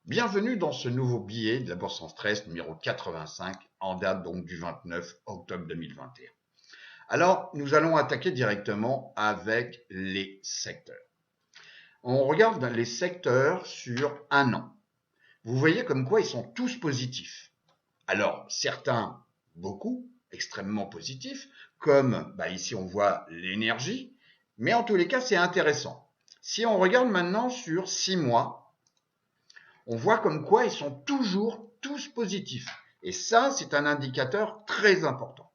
Bienvenue dans ce nouveau billet de la Bourse en stress numéro 85 en date donc du 29 octobre 2021. Alors, nous allons attaquer directement avec les secteurs. On regarde les secteurs sur un an. Vous voyez comme quoi ils sont tous positifs. Alors, certains, beaucoup, extrêmement positifs, comme ici on voit l'énergie, mais en tous les cas c'est intéressant. Si on regarde maintenant sur 6 mois, on voit comme quoi ils sont toujours tous positifs. Et ça, c'est un indicateur très important.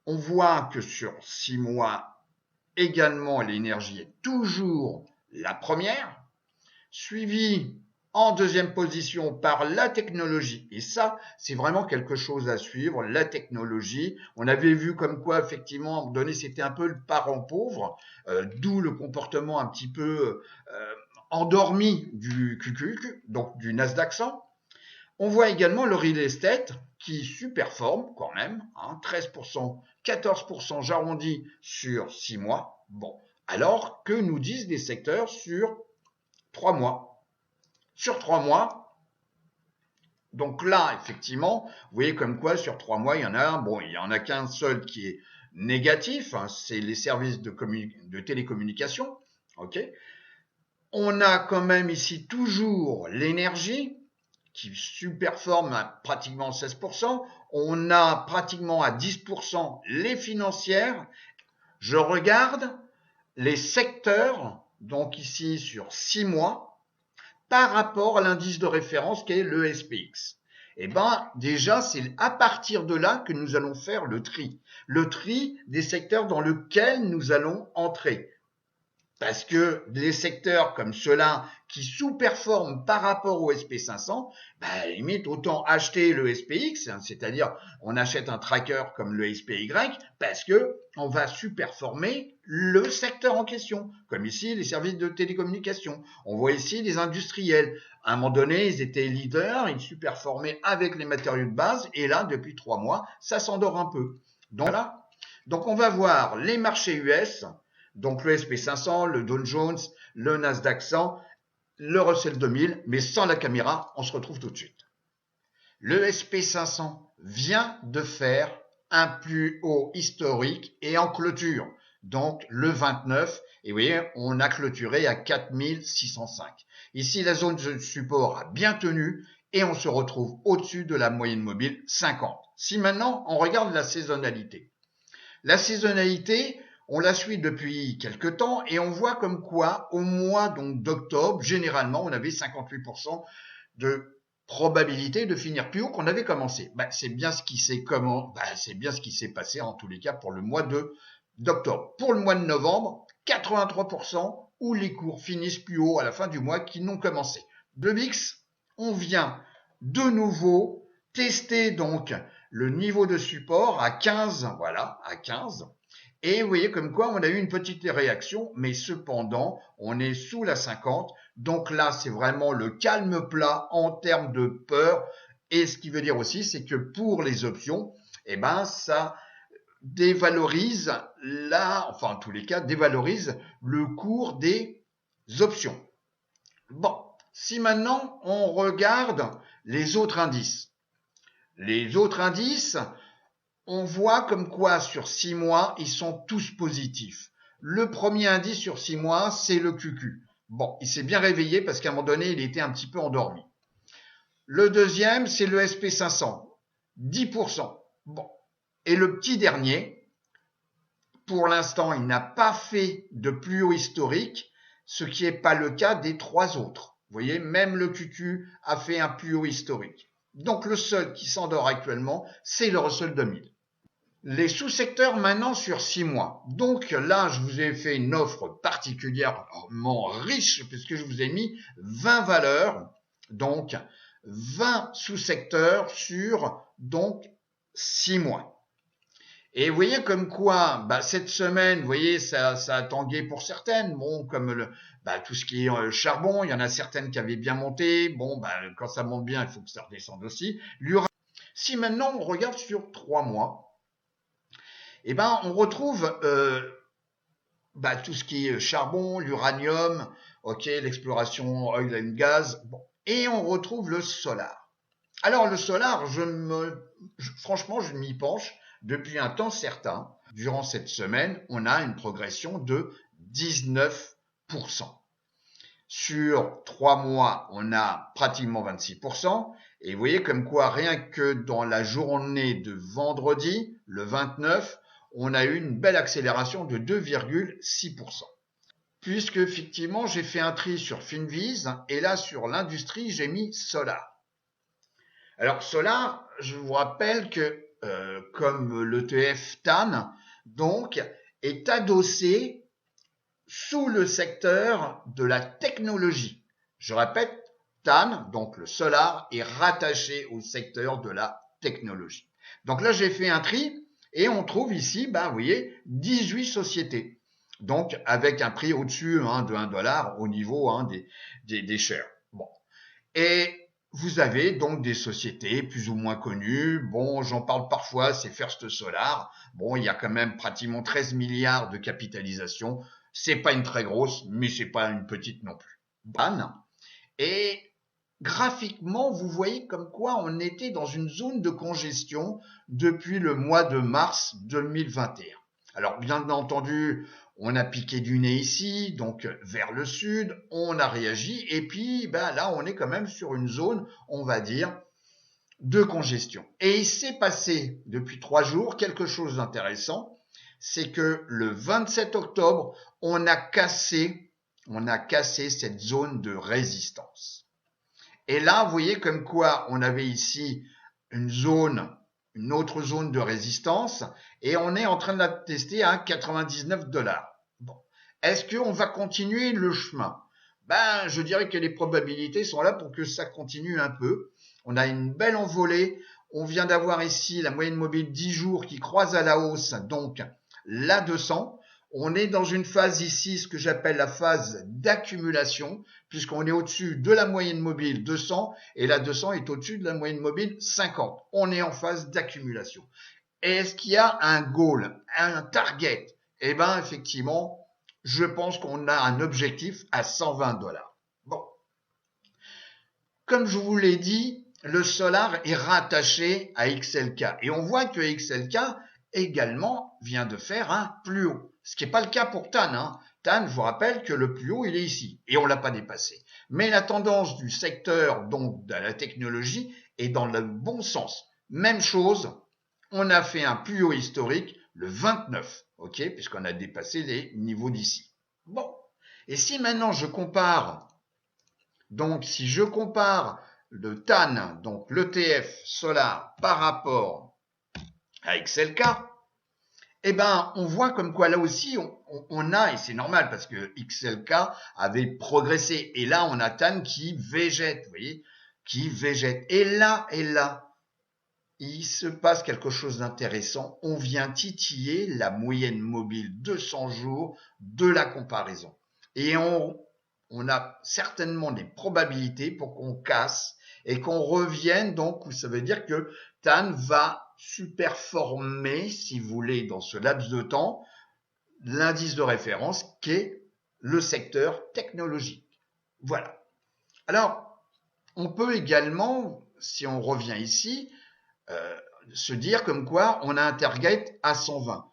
On voit que sur 6 mois, également, l'énergie est toujours la première, suivie en deuxième position par la technologie. Et ça, c'est vraiment quelque chose à suivre, la technologie. On avait vu comme quoi, effectivement, à un moment donné, c'était un peu le parent pauvre, d'où le comportement un petit peu endormi du QQQ, donc du Nasdaq 100. On voit également le real estate qui superforme quand même, 13%, 14% j'arrondis sur 6 mois. Bon, alors que nous disent les secteurs sur 3 mois. Sur 3 mois, donc là, effectivement, vous voyez comme quoi sur 3 mois, il y en a, il y en a qu'un seul qui est négatif, c'est les services de télécommunication. Ok. On a quand même ici toujours l'énergie qui superforme à pratiquement 16%. On a pratiquement à 10% les financières. Je regarde les secteurs, donc ici sur 6 mois, par rapport à l'indice de référence qui est le SPX. Eh bien, déjà, c'est à partir de là que nous allons faire le tri. Le tri des secteurs dans lesquels nous allons entrer. Parce que les secteurs comme ceux-là qui sous-performent par rapport au SP500, limite autant acheter le SPX, c'est-à-dire on achète un tracker comme le SPY parce que on va sous-performer le secteur en question. Comme ici les services de télécommunication. On voit ici les industriels. À un moment donné, ils étaient leaders, ils sous-performaient avec les matériaux de base et là, depuis 3 mois, ça s'endort un peu. Donc voilà. Donc on va voir les marchés US. Donc le SP500, le Dow Jones, le Nasdaq 100, le Russell 2000, mais sans la caméra, on se retrouve tout de suite. Le SP500 vient de faire un plus haut historique et en clôture, donc le 29, et vous voyez, on a clôturé à 4605. Ici, la zone de support a bien tenu et on se retrouve au-dessus de la moyenne mobile 50. Si maintenant, on regarde la saisonnalité. La saisonnalité, on la suit depuis quelques temps et on voit comme quoi au mois donc d'octobre, généralement, on avait 58% de probabilité de finir plus haut qu'on avait commencé. C'est bien ce qui s'est passé en tous les cas pour le mois d'octobre. Pour le mois de novembre, 83% où les cours finissent plus haut à la fin du mois qu'ils n'ont commencé. Le VIX, on vient de nouveau tester donc le niveau de support à 15, voilà, à 15. Et vous voyez comme quoi on a eu une petite réaction, mais cependant, on est sous la 50. Donc là, c'est vraiment le calme plat en termes de peur. Et ce qui veut dire aussi, c'est que pour les options, ça dévalorise en tous les cas, dévalorise le cours des options. Bon, si maintenant on regarde les autres indices. Les autres indices, on voit comme quoi sur 6 mois, ils sont tous positifs. Le premier indice sur 6 mois, c'est le QQ. Bon, il s'est bien réveillé parce qu'à un moment donné, il était un petit peu endormi. Le deuxième, c'est le SP500, 10%. Bon. Et le petit dernier, pour l'instant, il n'a pas fait de plus haut historique, ce qui n'est pas le cas des 3 autres. Vous voyez, même le QQ a fait un plus haut historique. Donc le seul qui s'endort actuellement, c'est le Russell 2000. Les sous-secteurs maintenant sur 6 mois. Donc là, je vous ai fait une offre particulièrement riche puisque je vous ai mis 20 valeurs, donc 20 sous-secteurs sur donc 6 mois. Et vous voyez comme quoi, cette semaine, vous voyez, ça a tangué pour certaines. Bon, comme tout ce qui est charbon, il y en a certaines qui avaient bien monté. Bon, quand ça monte bien, il faut que ça redescende aussi. Si maintenant on regarde sur 3 mois, on retrouve tout ce qui est charbon, l'uranium, ok, l'exploration oil and gas. Bon, et on retrouve le solar. Alors le solar, franchement, je m'y penche depuis un temps certain. Durant cette semaine, on a une progression de 19%. Sur 3 mois, on a pratiquement 26%. Et vous voyez comme quoi, rien que dans la journée de vendredi, le 29, on a eu une belle accélération de 2,6%. Puisque effectivement, j'ai fait un tri sur Finviz et là, sur l'industrie, j'ai mis Solar. Alors, Solar, je vous rappelle que, comme l'ETF TAN, donc, est adossé sous le secteur de la technologie. Je répète, TAN, donc le solar, est rattaché au secteur de la technologie. Donc là, j'ai fait un tri et on trouve ici, vous voyez, 18 sociétés. Donc, avec un prix au-dessus de $1 au niveau des shares. Bon. Et vous avez donc des sociétés plus ou moins connues. Bon, j'en parle parfois, c'est First Solar. Bon, il y a quand même pratiquement 13 milliards de capitalisation. C'est pas une très grosse, mais c'est pas une petite non plus. Et graphiquement, vous voyez comme quoi on était dans une zone de congestion depuis le mois de mars 2021. Alors, bien entendu, on a piqué du nez ici, donc vers le sud, on a réagi, et puis là, on est quand même sur une zone, on va dire, de congestion. Et il s'est passé depuis 3 jours quelque chose d'intéressant, c'est que le 27 octobre, on a cassé cette zone de résistance. Et là, vous voyez comme quoi on avait ici une autre zone de résistance, et on est en train de la tester à $99. Bon. Est-ce qu'on va continuer le chemin? Je dirais que les probabilités sont là pour que ça continue un peu. On a une belle envolée. On vient d'avoir ici la moyenne mobile 10 jours qui croise à la hausse, donc la 200. On est dans une phase ici, ce que j'appelle la phase d'accumulation, puisqu'on est au-dessus de la moyenne mobile 200 et la 200 est au-dessus de la moyenne mobile 50. On est en phase d'accumulation. Est-ce qu'il y a un goal, un target? Effectivement, je pense qu'on a un objectif à $120. Bon. Comme je vous l'ai dit, le solar est rattaché à XLK. Et on voit que XLK également vient de faire un plus haut. Ce qui n'est pas le cas pour TAN. TAN, je vous rappelle que le plus haut, il est ici. Et on ne l'a pas dépassé. Mais la tendance du secteur, donc de la technologie, est dans le bon sens. Même chose, on a fait un plus haut historique le 29, puisqu'on a dépassé les niveaux d'ici. Bon. Et si maintenant je compare, si je compare le TAN, donc l'ETF Solar, par rapport à XLK, on voit comme quoi là aussi on a, et c'est normal parce que XLK avait progressé, et là on a TAN qui végète, vous voyez, qui végète. Et là, il se passe quelque chose d'intéressant. On vient titiller la moyenne mobile 200 jours de la comparaison. Et on a certainement des probabilités pour qu'on casse et qu'on revienne, donc ça veut dire que TAN va superformer, si vous voulez, dans ce laps de temps, l'indice de référence qui est le secteur technologique. Voilà. Alors, on peut également, si on revient ici, se dire comme quoi on a un target à 120.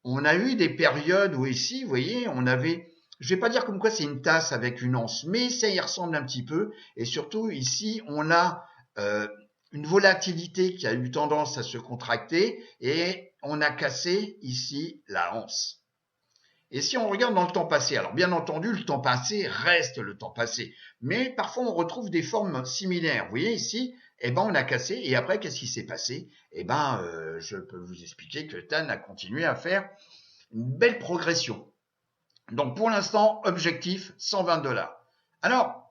On a eu des périodes où ici, vous voyez, on avait, je vais pas dire comme quoi c'est une tasse avec une anse, mais ça y ressemble un petit peu. Et surtout ici, on a une volatilité qui a eu tendance à se contracter et on a cassé ici la anse. Et si on regarde dans le temps passé, alors bien entendu, le temps passé reste le temps passé, mais parfois on retrouve des formes similaires. Vous voyez ici, on a cassé, et après, qu'est-ce qui s'est passé? Je peux vous expliquer que TAN a continué à faire une belle progression. Donc pour l'instant, objectif $120. Alors,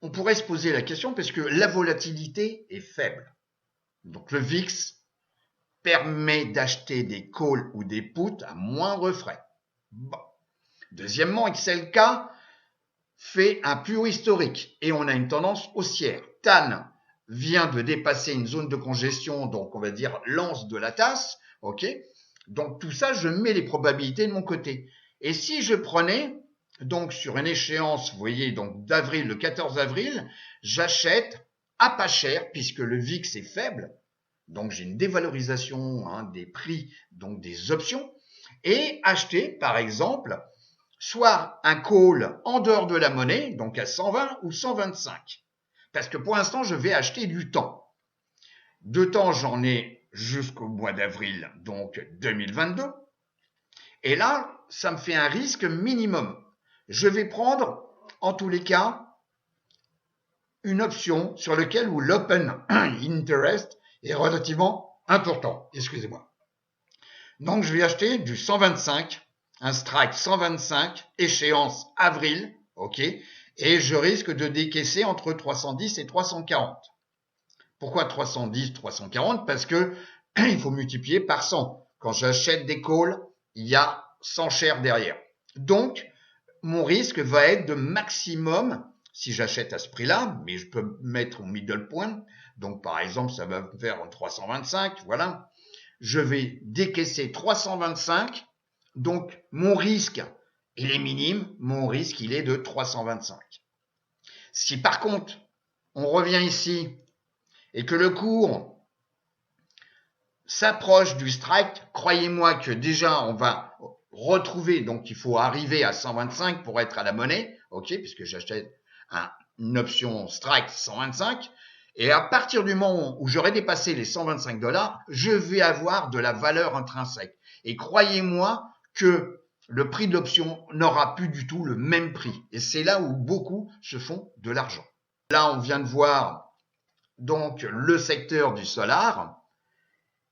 on pourrait se poser la question parce que la volatilité est faible. Donc le VIX permet d'acheter des calls ou des puts à moindre frais. Bon. Deuxièmement, XLK fait un plus haut historique et on a une tendance haussière. TAN vient de dépasser une zone de congestion, donc on va dire l'anse de la tasse, Donc tout ça, je mets les probabilités de mon côté. Et si je prenais donc sur une échéance, vous voyez, donc d'avril, le 14 avril, j'achète à pas cher puisque le VIX est faible. Donc j'ai une dévalorisation des prix, donc des options, et acheter par exemple soit un call en dehors de la monnaie, donc à 120 ou 125. Parce que pour l'instant, je vais acheter du temps. De temps, j'en ai jusqu'au mois d'avril, donc 2022. Et là, ça me fait un risque minimum. Je vais prendre, en tous les cas, une option sur laquelle où l'open interest est relativement important. Excusez-moi. Donc, je vais acheter du 125, un strike 125, échéance avril, ok, et je risque de décaisser entre 310 et 340. Pourquoi 310, 340? Parce que il faut multiplier par 100. Quand j'achète des calls, il y a 100 shares derrière. Donc, mon risque va être de maximum, si j'achète à ce prix-là, mais je peux mettre au middle point, donc par exemple, ça va me faire 325, voilà. Je vais décaisser 325, donc mon risque, il est minime, mon risque, il est de 325. Si par contre, on revient ici et que le cours s'approche du strike, croyez-moi que déjà on va retrouver, donc il faut arriver à 125 pour être à la monnaie, ok, puisque j'achète une option strike 125, et à partir du moment où j'aurai dépassé les 125 $, je vais avoir de la valeur intrinsèque. Et croyez-moi que le prix de l'option n'aura plus du tout le même prix. Et c'est là où beaucoup se font de l'argent. Là, on vient de voir donc le secteur du solar.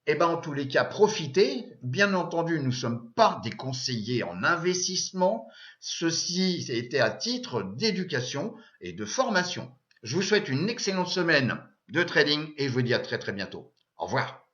Eh ben, en tous les cas, profitez. Bien entendu, nous ne sommes pas des conseillers en investissement. Ceci était à titre d'éducation et de formation. Je vous souhaite une excellente semaine de trading et je vous dis à très très bientôt. Au revoir.